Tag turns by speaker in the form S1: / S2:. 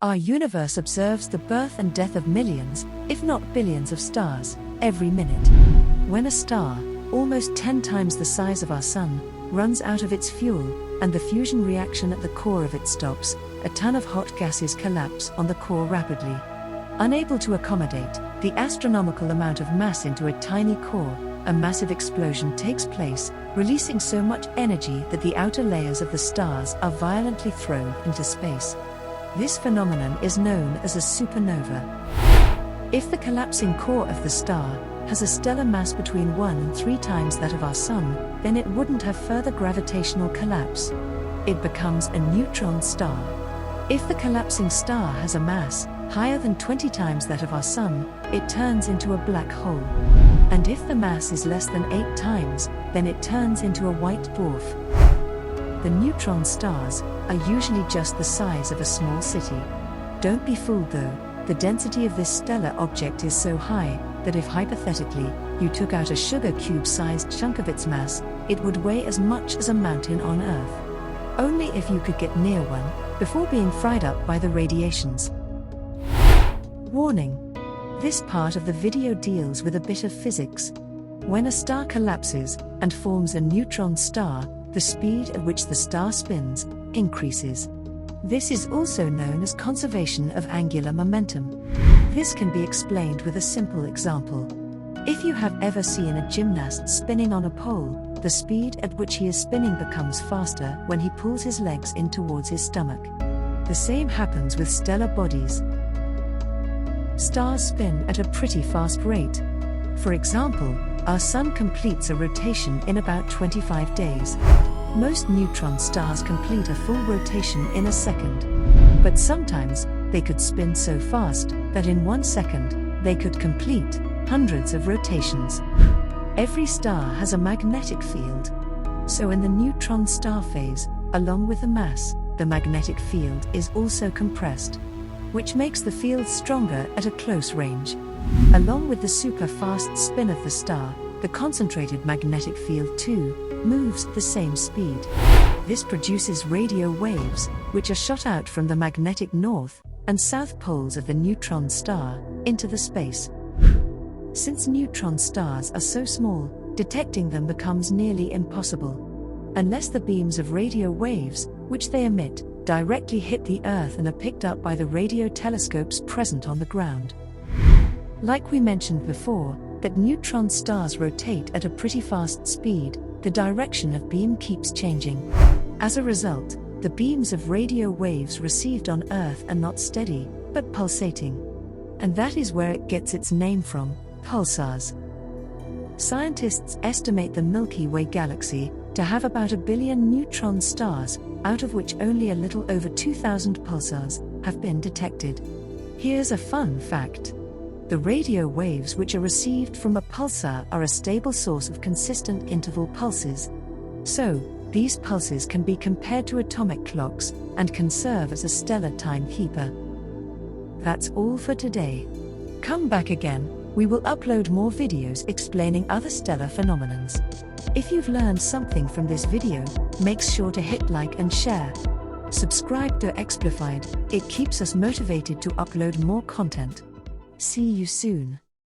S1: Our universe observes the birth and death of millions, if not billions of stars, every minute. When a star, almost 10 times the size of our Sun, runs out of its fuel, and the fusion reaction at the core of it stops, a ton of hot gases collapse on the core rapidly. Unable to accommodate the astronomical amount of mass into a tiny core, a massive explosion takes place, releasing so much energy that the outer layers of the stars are violently thrown into space. This phenomenon is known as a supernova. If the collapsing core of the star has a stellar mass between 1 and 3 times that of our Sun, then it wouldn't have further gravitational collapse. It becomes a neutron star. If the collapsing star has a mass higher than 20 times that of our Sun, it turns into a black hole. And if the mass is less than 8 times, then it turns into a white dwarf. The neutron stars are usually just the size of a small city. Don't be fooled though, the density of this stellar object is so high that if hypothetically you took out a sugar cube-sized chunk of its mass, it would weigh as much as a mountain on Earth. Only if you could get near one before being fried up by the radiations. Warning: this part of the video deals with a bit of physics. When a star collapses and forms a neutron star, the speed at which the star spins increases. This is also known as conservation of angular momentum. This can be explained with a simple example. If you have ever seen a gymnast spinning on a pole, the speed at which he is spinning becomes faster when he pulls his legs in towards his stomach. The same happens with stellar bodies. Stars spin at a pretty fast rate. For example, our Sun completes a rotation in about 25 days. Most neutron stars complete a full rotation in a second. But sometimes, they could spin so fast that in 1 second, they could complete hundreds of rotations. Every star has a magnetic field. So in the neutron star phase, along with the mass, the magnetic field is also compressed, which makes the field stronger at a close range. Along with the super-fast spin of the star, the concentrated magnetic field too moves at the same speed. This produces radio waves, which are shot out from the magnetic north and south poles of the neutron star into the space. Since neutron stars are so small, detecting them becomes nearly impossible. Unless the beams of radio waves, which they emit, directly hit the Earth and are picked up by the radio telescopes present on the ground. Like we mentioned before, that neutron stars rotate at a pretty fast speed, the direction of beam keeps changing. As a result, the beams of radio waves received on Earth are not steady, but pulsating. And that is where it gets its name from, pulsars. Scientists estimate the Milky Way galaxy to have about 1 billion neutron stars, out of which only a little over 2,000 pulsars have been detected. Here's a fun fact. The radio waves which are received from a pulsar are a stable source of consistent interval pulses. So, these pulses can be compared to atomic clocks and can serve as a stellar timekeeper. That's all for today. Come back again, we will upload more videos explaining other stellar phenomenons. If you've learned something from this video, make sure to hit like and share. Subscribe to Explified, it keeps us motivated to upload more content. See you soon.